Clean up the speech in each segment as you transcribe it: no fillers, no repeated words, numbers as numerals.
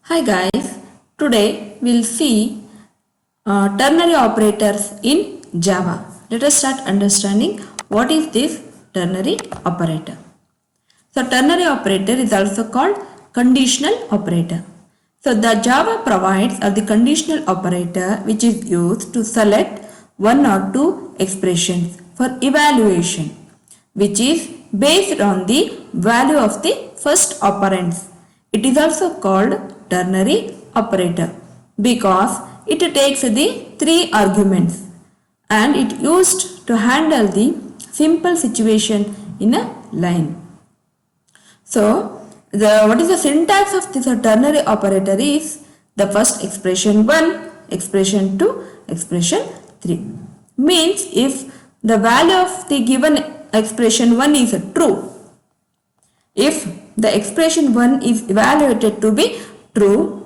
Hi guys, today we'll see ternary operators in Java. Let us start understanding what is this ternary operator. So ternary operator is also called conditional operator. So the Java provides the conditional operator which is used to select one or two expressions for evaluation, which is based on the value of the first operands. It is also called ternary operator because it takes the three arguments and it used to handle the simple situation in a line. So, what is the syntax of this ternary operator is the first expression 1, expression 2, expression 3. Means if the value of the given expression 1 is true, if the expression 1 is evaluated to be true,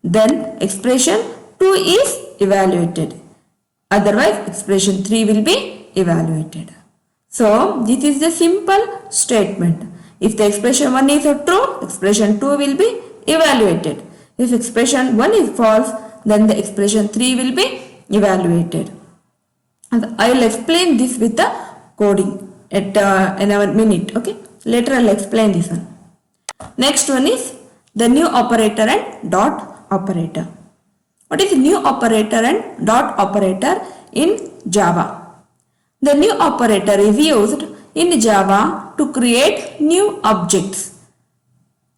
then expression 2 is evaluated. Otherwise, expression 3 will be evaluated. So, this is the simple statement. If the expression 1 is true, expression 2 will be evaluated. If expression 1 is false, then the expression 3 will be evaluated. And I will explain this with the coding at in a minute. Okay. Later I will explain this one. Next one is the new operator and dot operator. What is new operator and dot operator in Java? The new operator is used in Java to create new objects.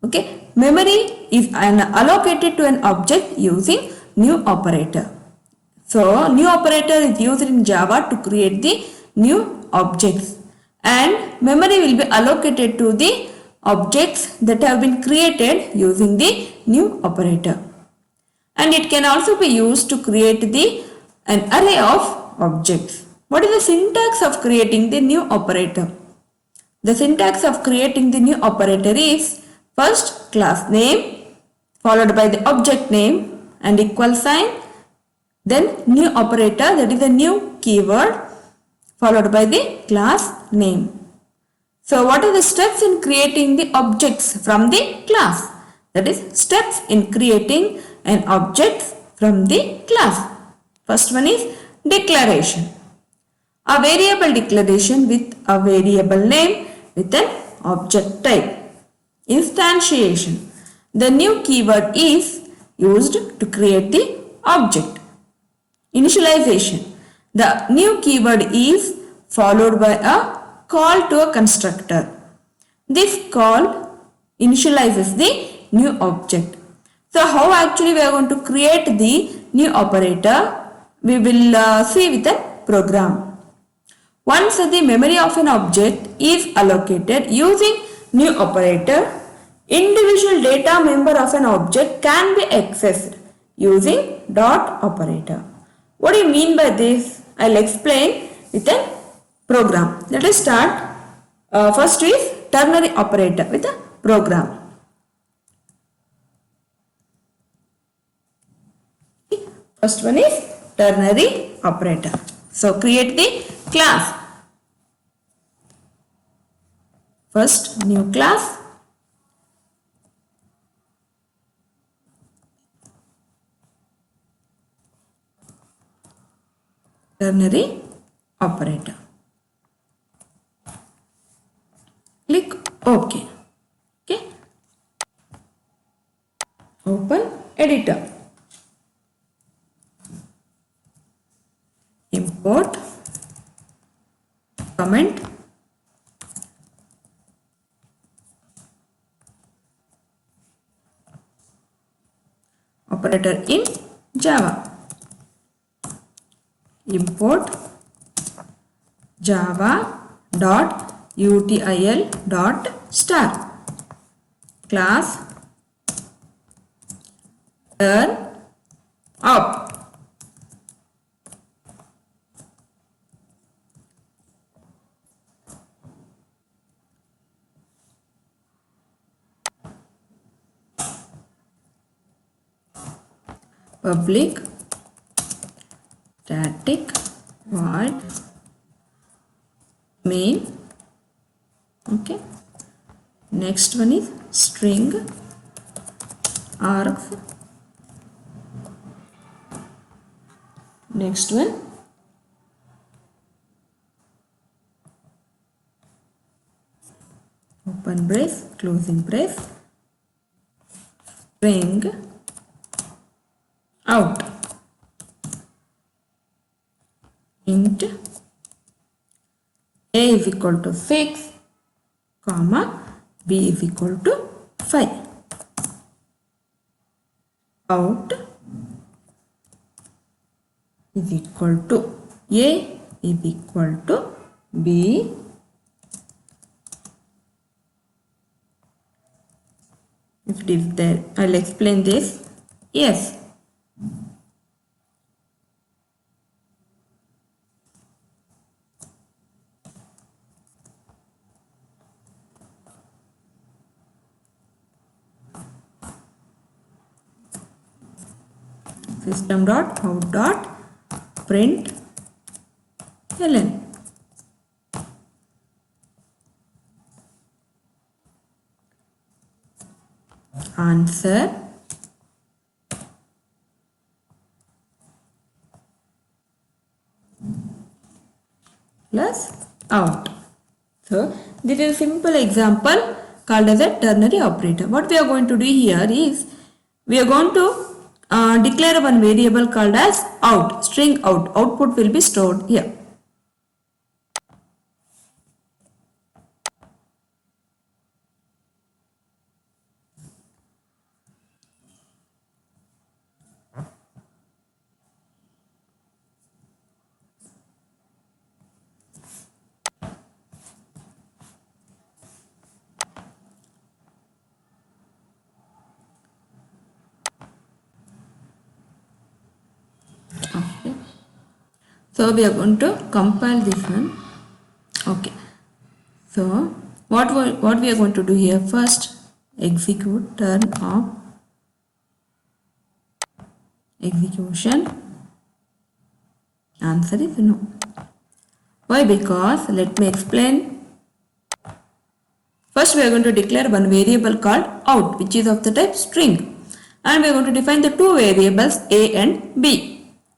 Okay, memory is allocated to an object using new operator. So, new operator is used in Java to create the new objects, and memory will be allocated to the objects that have been created using the new operator. And it can also be used to create an array of objects. What is the syntax of creating the new operator? The syntax of creating the new operator is first class name followed by the object name and equal sign, then new operator, that is a new keyword, followed by the class name. So what are the steps in creating the objects from the class? That is steps in creating an object from the class. First one is declaration. A variable declaration with a variable name with an object type. Instantiation. The new keyword is used to create the object. Initialization. The new keyword is followed by a call to a constructor. This call initializes the new object. So how actually we are going to create the new operator? We will see with a program. Once the memory of an object is allocated using new operator, individual data member of an object can be accessed using dot operator. What do you mean by this? I will explain with a program. Let us start. First is ternary operator with a program. First one is ternary operator. So create the class. First new class. Ternary operator. Click OK. Okay. Open editor. Import comment operator in Java. Import java.util.star class turn up. Public static void main. Okay. Next one is string args. Next one, open brace, closing brace, string out, int a is equal to 6, comma b is equal to 5. Out is equal to a is equal to b. If it is there, I'll explain this. Yes. System dot out dot print ln. Answer plus out. So this is a simple example called as a ternary operator. What we are going to do here is we are going to declare one variable called as out, string out. Output will be stored here. Okay. So we are going to compile this one. Okay. So what we are going to do here, first execute turn off execution. Answer is no. Why? Because let me explain. First we are going to declare one variable called out, which is of the type string, and we are going to define the two variables a and b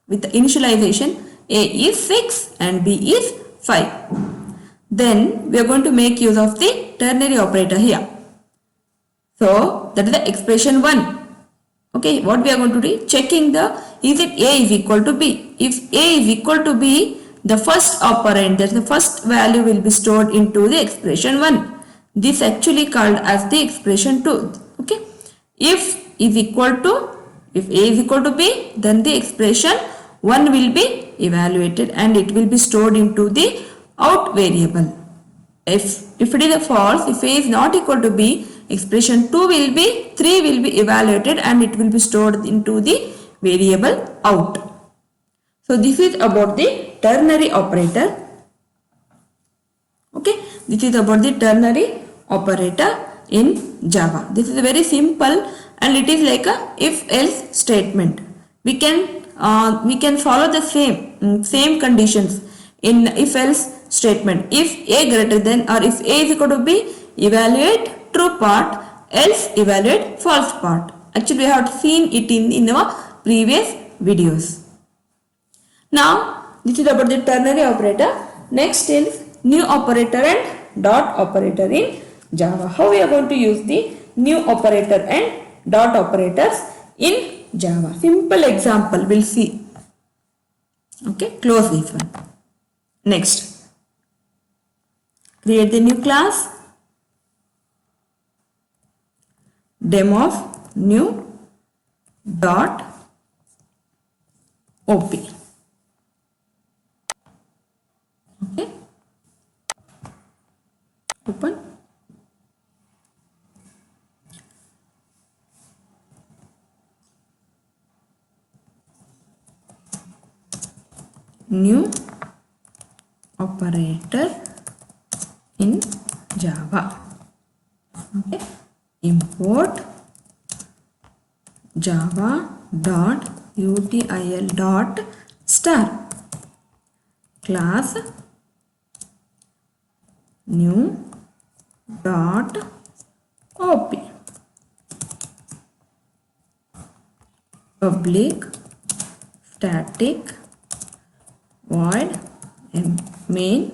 with the initialization. A is 6 and b is 5. Then we are going to make use of the ternary operator here. So that is the expression 1. Okay, what we are going to do, checking the is it a is equal to b. If a is equal to b, the first operand, that is the first value, will be stored into the expression 1. This actually called as the expression 2. Okay, if a is equal to b, then the expression 1 will be evaluated and it will be stored into the out variable. If it is a false, if a is not equal to b, expression 3 will be evaluated and it will be stored into the variable out. So this is about the ternary operator. Okay, this is about the ternary operator in Java. This is very simple and it is like a if-else statement. We can follow the same conditions in if-else statement. If a greater than or if a is equal to b, evaluate true part, else evaluate false part. Actually we have seen it in our previous videos. Now this is about the ternary operator. Next is new operator and dot operator in Java. How we are going to use the new operator and dot operators in Java. Simple example we'll see. Okay, close this one. Next, create the new class, demo of new dot op. Okay, open. New operator in Java. Okay, import java.util.star class new dot op. public static void main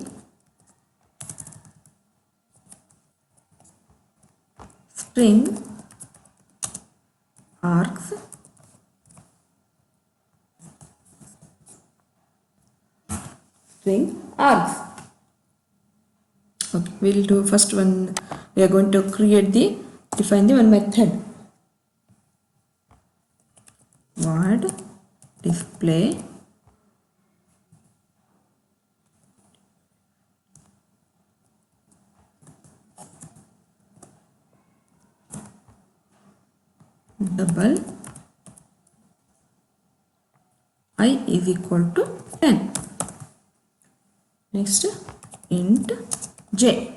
string args string args. Okay, we'll do first one. We are going to define the one method. Void display double I is equal to 10. Next, int j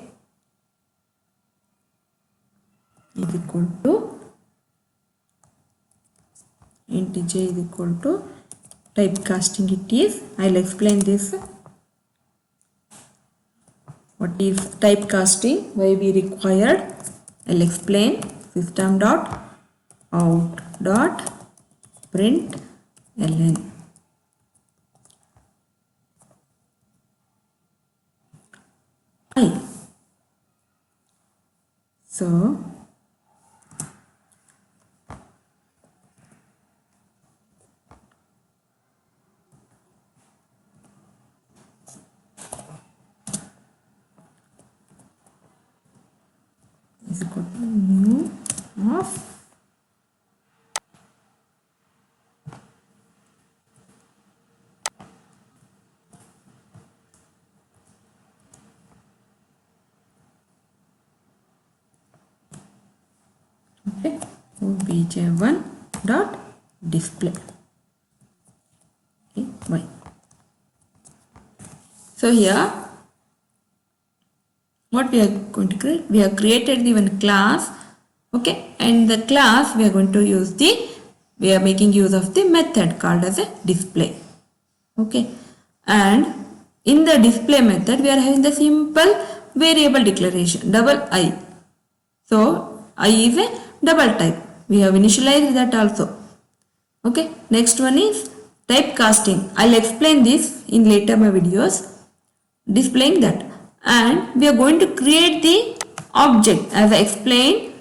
is equal to typecasting. It is, I'll explain this. What is typecasting, why we required, I'll explain. System dot out dot print ln. I. So is equal to new of BlueJ1 dot display. Okay, y. So here what we are going to create, we have created the one class. Okay, and the class we are going to use we are making use of the method called as a display. Okay, and in the display method we are having the simple variable declaration double I. So I is a double type. We have initialized that also. Okay, next one is typecasting. I'll explain this in later my videos displaying that. And we are going to create the object as I explained.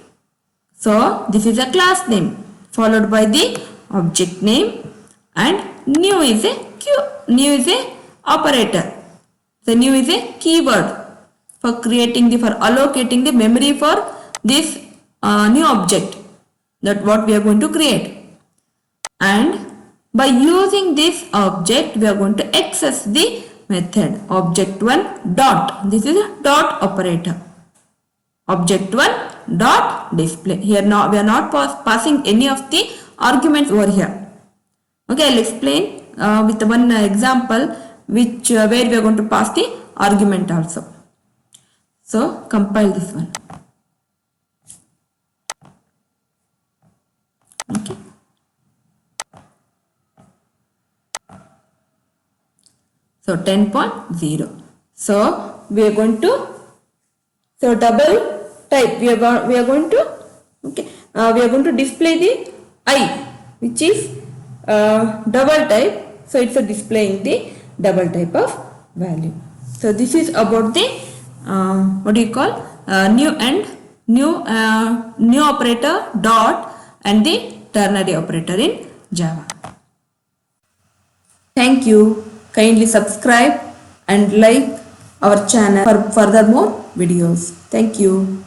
So this is a class name followed by the object name, and new is a operator. So new is a keyword for allocating the memory for this new object, that what we are going to create. And by using this object we are going to access the method object1 dot, this is a dot operator, object1 dot display. Here now we are not passing any of the arguments over here. Okay, I'll explain with one example where we are going to pass the argument also. So compile this one. Okay. So 10.0. So we are going to, so double type we are going to, okay, we are going to display the I, which is double type. So it's a displaying the double type of value. So this is about the what do you call new operator dot and the ternary operator in Java. Thank you. Kindly subscribe and like our channel for further more videos. Thank you.